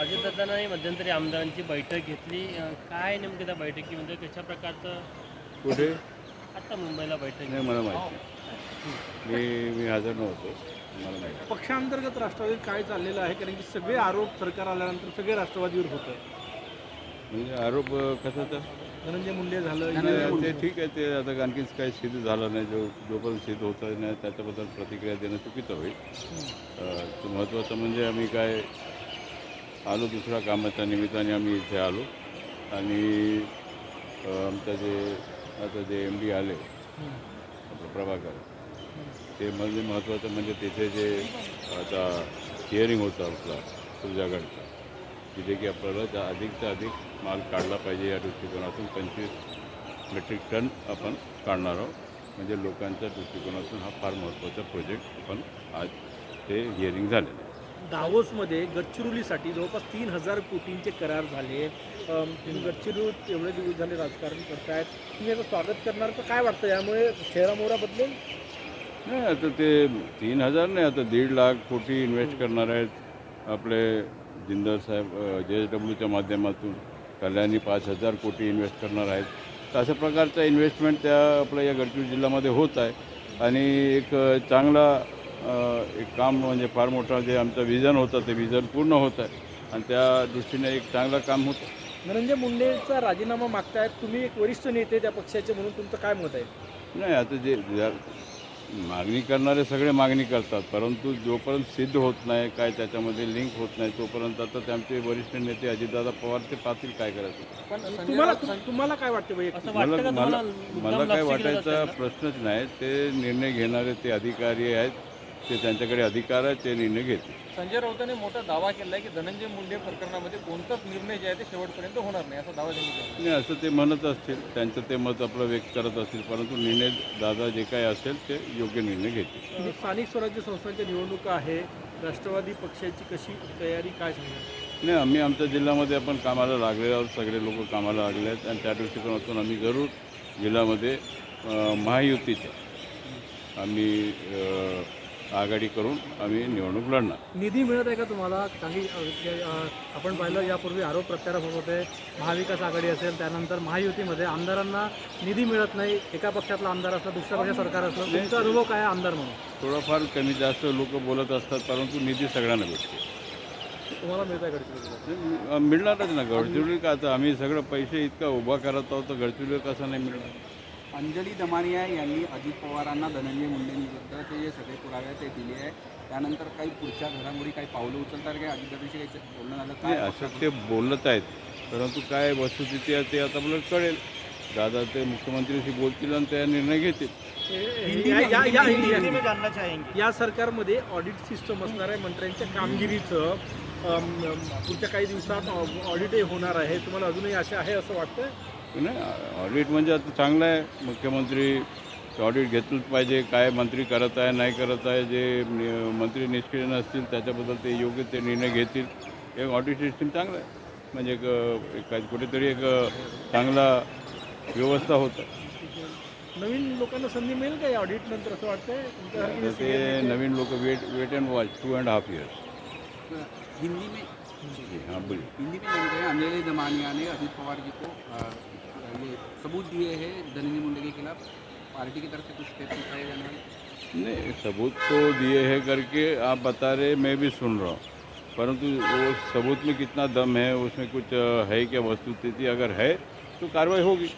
अजितदादांनी मध्यंतरी आमदारांची बैठक घेतली. काय नेमकं त्या बैठकीमध्ये कशा प्रकारचं कुठे? आता मुंबईला बैठक नाही, मला माहिती नाही. मी हजर नव्हतो, मला माहिती. पक्षांतर्गत राष्ट्रवादीत काय चाललेलं आहे? कारण की सगळे आरोप सरकार आल्यानंतर सगळे राष्ट्रवादीवर होत आहे. म्हणजे आरोप कशाचा? धनंजय मुंडे झालं, नाही, ते ठीक आहे. ते आता आणखीन काही सिद्ध झालं नाही. जोपर्यंत सिद्ध होतं नाही त्याच्याबद्दल प्रतिक्रिया देणं चुकीचं होईल. महत्त्वाचं म्हणजे आम्ही काय आलो दुसऱ्या कामाच्या निमित्ताने आम्ही इथे आलो आणि आमचं जे MD आले आपलं प्रभाकर, ते म्हणजे महत्त्वाचं म्हणजे तिथे जे आता हिअरिंग होतं आपला तुझ्याकडचं, तिथे की आपल्याला अधिकचा अधिक माल काढला पाहिजे या दृष्टिकोनातून 25 मेट्रिक टन आपण काढणार आहोत. म्हणजे लोकांच्या दृष्टिकोनातून हा फार महत्त्वाचा प्रोजेक्ट आपण आज ते हिअरिंग झालेलं आहे. दावोसमध्ये गडचिरोलीसाठी जवळपास 3,000 कोटींचे करार झाले. तुम्ही गडचिरोलीत एवढे दिवस झाले राजकारण करतायत, तुम्ही याचं स्वागत करणार तर काय वाटतं? यामुळे चेहरामोहरा बदलेल? नाही, आता ते 3,000 नाही, आता 1.5 लाख कोटी इन्व्हेस्ट करणार आहेत आपले जिंदर साहेब JSWच्या माध्यमातून. कल्याणी 5,000 कोटी इन्व्हेस्ट करणार आहेत. तर अशा प्रकारचा इन्व्हेस्टमेंट त्या आपल्या या गडचिरोली जिल्ह्यामध्ये होत आहे आणि एक चांगला एक काम म्हणजे फार मोठा जे आमचं विजन होतं ते विजन पूर्ण होत आहे आणि त्या दृष्टीने एक चांगलं काम होतं. धनंजय मुंडेचा राजीनामा मागतायत, तुम्ही एक वरिष्ठ नेते त्या पक्षाचे म्हणून तुमचं काय मत आहे? नाही, आता मागणी करणारे सगळे मागणी करतात, परंतु जोपर्यंत सिद्ध होत नाही, काय त्याच्यामध्ये लिंक होत नाही, तोपर्यंत आता ते आमचे वरिष्ठ नेते अजितदादा पवार ते पाहतील काय करायचं. पण तुम्हाला काय वाटतं वैयक्तिक? मला काय वाटायचा प्रश्नच नाही. ते निर्णय घेणारे ते अधिकारी आहेत, ते त्यांच्याकडे अधिकार आहे, ते निर्णय घेतील. संजय राऊतांनी मोठा दावा केला आहे की धनंजय मुंडे प्रकरणामध्ये कोणताच निर्णय जे आहे ते शेवटपर्यंत होणार नाही, असा दावा त्यांनी केला. नाही, असं ते म्हणत असतील, त्यांचं ते मत आपलं व्यक्त करत असतील, परंतु निर्णय दादा जे काय असेल ते योग्य निर्णय घेतील. स्थानिक स्वराज्य संस्थांच्या निवडणुका आहे, राष्ट्रवादी पक्षाची कशी तयारी, काय सांगणार? नाही, आम्ही आमच्या जिल्ह्यामध्ये आपण कामाला लागलेलो आहोत, सगळे लोक कामाला लागले आहेत आणि त्या दृष्टिकोनातून आम्ही जरूर जिल्ह्यामध्ये महायुतीच्या आम्ही आघाडी करून आम्ही निवडणूक लढणार. निधी मिळत आहे का तुम्हाला? काही आपण पाहिलं यापूर्वी आरोप प्रत्यारोप होत होते, महाविकास आघाडी असेल त्यानंतर महायुतीमध्ये आमदारांना निधी मिळत नाही. एका पक्षातला आमदार असला, दुसऱ्या पक्षात सरकार असलं, तुमचा अनुभव काय आहे आमदार म्हणून? थोडंफार कमी जास्त लोक बोलत असतात, परंतु निधी सगळ्यांना भेटते. तुम्हाला मिळत आहे गडचिरोलीला? मिळणारच ना. गडचिरोली का आता आम्ही सगळं पैसे इतका उभा करत आहोत, तर गडचिरोली कसं नाही मिळणार? अंजली दमानिया यांनी अजित पवारांना धनंजय मुंडेंविरुद्धचे जे सगळे पुरावे आहेत ते दिले आहे. त्यानंतर काही पुढच्या घडामोडी काही पावलं उचलतात काय? अजितदादांशी काही बोलणं झालं नाही, काय? असं ते बोलत आहेत, परंतु काय वस्तुस्थिती आहे ते आता आपल्याला कळेल. दादा ते मुख्यमंत्र्यांशी बोलतील आणि त्या निर्णय घेतील. या सरकारमध्ये ऑडिट सिस्टम असणार आहे, मंत्र्यांच्या कामगिरीचं पुढच्या काही दिवसात ऑडिटही होणार आहे. तुम्हाला अजूनही आशा आहे असं वाटतं? नाही, ऑडिट म्हणजे आता चांगलं आहे. मुख्यमंत्री ऑडिट घेतलंच पाहिजे, काय मंत्री करत आहे नाही करत आहे. जे मंत्री निष्क्रिय नसतील त्याच्याबद्दल ते योग्य ते निर्णय घेतील. एक ऑडिट सिस्टीम चांगलं आहे, म्हणजे एक कुठेतरी एक चांगला व्यवस्था होतं. नवीन लोकांना संधी मिळेल का या ऑडिट नंतर असं वाटतंय? ते नवीन लोक wait and watch 2.5 years. Hindi में हाँ बोलिए. हिंदी में जान रहे हैं, अंजलि दमानिया ने अजित पवार जी को ये सबूत दिए हैं धनंजय मुंडे के खिलाफ, पार्टी की तरफ से कुछ स्टेप उठाए जाने वाले? नहीं, सबूत तो दिए है करके आप बता रहे, मैं भी सुन रहा हूँ, परंतु वो सबूत में कितना दम है, उसमें कुछ है क्या वस्तुस्थिति? अगर है तो कार्रवाई होगी.